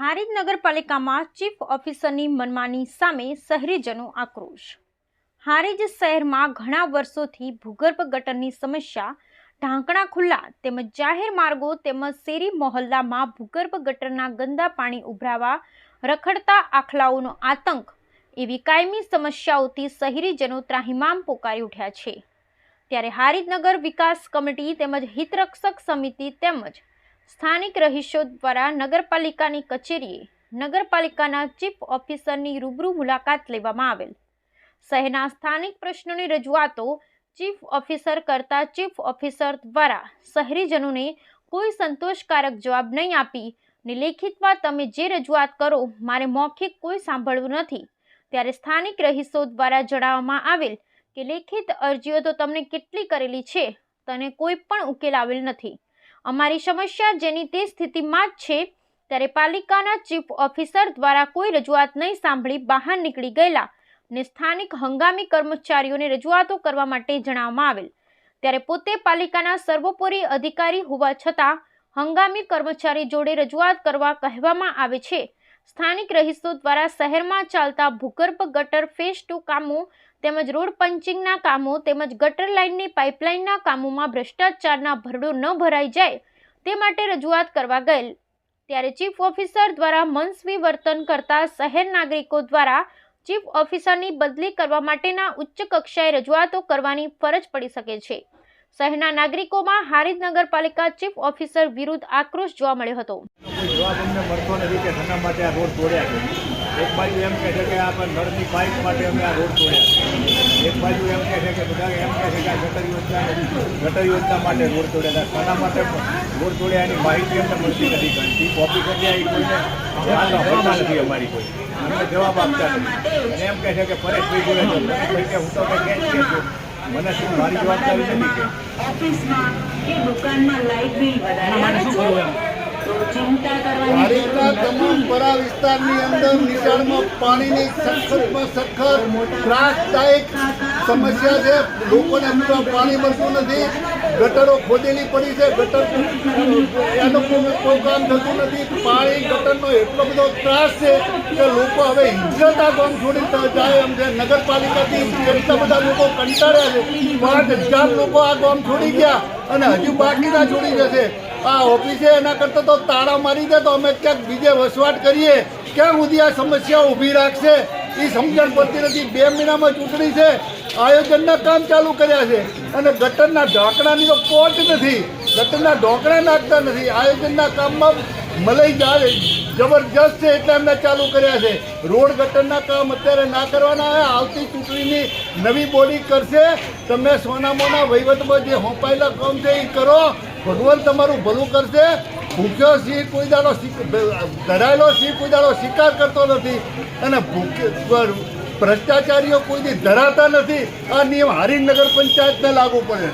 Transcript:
હારીજ નગરપાલિકામાં ચીફ ઓફિસરની મનમાની સામે શહેરીજનો આક્રોશ। હારીજ શહેરમાં ઘણા વર્ષોથી ભૂગર્ભ ગટરની સમસ્યા, ઢાંકણા ખુલ્લા તેમજ જાહેર માર્ગો તેમજ શેરી મહોલ્લામાં ભૂગર્ભ ગટરના ગંદા પાણી ઉભરાવા રખડતા આખલાઓનો આતંક એવી કાયમી સમસ્યાઓથી શહેરીજનો ત્રાહિમામ પોકારી ઉઠ્યા છે। ત્યારે હારીજ નગર વિકાસ કમિટી તેમજ હિતરક્ષક સમિતિ તેમજ સ્થાનિક રહીશો દ્વારા નગરપાલિકાની કચેરીએ નગરપાલિકાના ચીફ ઓફિસરની રૂબરૂ મુલાકાત લેવામાં આવેલ। શહેરના સ્થાનિક પ્રશ્નોની રજૂઆતો ચીફ ઓફિસર કરતા ચીફ ઓફિસર દ્વારા શહેરીજનોને કોઈ સંતોષકારક જવાબ નહીં આપી ને લેખિતમાં તમે જે રજૂઆત કરો મારે મૌખિક કોઈ સાંભળવું નથી। ત્યારે સ્થાનિક રહીશો દ્વારા જણાવવામાં આવેલ કે લેખિત અરજીઓ તો તમને કેટલી કરેલી છે, તને કોઈ પણ ઉકેલ આવેલ નથી। અમારી સમસ્યા જેની તે સ્થિતિમાં જ છે ત્યારે પાલિકાના ચીફ ઓફિસર દ્વારા કોઈ રજૂઆત નહીં સાંભળી બહાર નીકળી ગયેલા ને સ્થાનિક હંગામી કર્મચારીઓને રજૂઆતો કરવા માટે જણાવવામાં આવેલ। ત્યારે પોતે પાલિકાના સર્વોપરી અધિકારી હોવા છતાં હંગામી કર્મચારી જોડે રજૂઆત કરવા કહેવામાં આવે છે। સ્થાનિક રહીશો દ્વારા શહેરમાં ચાલતા ભૂગર્ભ ગટર ફેઝ 2 કામો તેમજ રોડ પંચિંગના કામો તેમજ ગટર લાઇનની પાઇપલાઇનના કામોમાં ભ્રષ્ટાચારના ભરડો ન ભરાઈ જાય તે માટે રજૂઆત કરવા ગયેલ। ત્યારે ચીફ ઓફિસર દ્વારા મનસ્વી વર્તન કરતા શહેર નાગરિકો દ્વારા ચીફ ઓફિસરની બદલી કરવા માટેના ઉચ્ચ કક્ષાએ રજૂઆતો કરવાની ફરજ પડી શકે છે। શહેરના નાગરિકોમાં હારીજ નગરપાલિકા ચીફ ઓફિસર વિરુદ્ધ આક્રોશ જોવા મળ્યો હતો। જવાબ અમને મળતો નથી કે શેના માટે આ રોડ તોડ્યા છે। એક બાજુ એમ કહે છે કે આ નળની પાઇપ માટે અમે આ રોડ તોડ્યા છે, એક બાજુ એમ કહે છે કે બધા એમ કહે છે કે આ ગટર યોજના માટે રોડ તોડ્યા હતા। શાના માટે રોડ તોડ્યા એની માહિતી અમને મળતી નથી। ચીફ ઓફિસર જે કોઈને હોતા નથી, અમારી કોઈ અમને જવાબ આપતા નથી અને એમ કહે છે કે પરેશભાઈ જોડે છે, પરેશભાઈ કે હું તો કંઈ કે છું, મને શું મારી જવાબદારી નથી કે ઓફિસમાં કે દુકાનમાં લાઇટ બિલ વધારે આવે છે તો ચિંતા કરવાની હારીજના તમામ પરા વિસ્તારની અંદર નિચાણમાં પાણીની સખતમાં સખત ત્રાસદાયક સમસ્યા છે। લોકોને પાણી મળતું નથી, ગટરો ખોદેલી પડી છે, ગટર એનું કોઈ કામ થતું નથી। પાણી ગટરનો એટલો બધો ત્રાસ છે કે લોકો હવે હિંસક આ ગામ છોડી જાય એમ છે। નગરપાલિકાથી એટલા બધા લોકો કંટાળ્યા છે, 5000 લોકો આ ગામ છોડી ગયા અને હજુ બાકીના છોડી જશે। આ ઓફિસે એના કરતાં તો તાળા મારી દે તો અમે ક્યાંક બીજે વસવાટ કરીએ, ક્યાં સુધી આ સમસ્યા ઊભી રાખશે એ સમજણ પડતી નથી। 2 મહિનામાં ચૂંટણી છે, આયોજનના કામ ચાલુ કર્યા છે અને ગટરના ઢાંકણાની તો પોટ નથી, ગટરના ઢોકણા નાખતા નથી। આયોજનના કામમાં મલાઈ જાય જબરજસ્ત છે એટલે એમને ચાલુ કર્યા છે। રોડ ગટરના કામ અત્યારે ના કરવાના આવે, આવતી ચૂંટણીની નવી બોડી કરશે। તમે સોનામોના વહીવટમાં જે હોંપાયેલા કામ છે એ કરો, ભગવાન તમારું ભલું કરશે। ભૂખ્યો સિંહ કોઈ દાડો ધરાયેલો સિંહ કોઈ દાડો શિકાર કરતો નથી અને ભ્રષ્ટાચારીઓ કોઈ દી ધરાતા નથી। આ નિયમ હારીજ નગર પંચાયતને લાગુ પડે।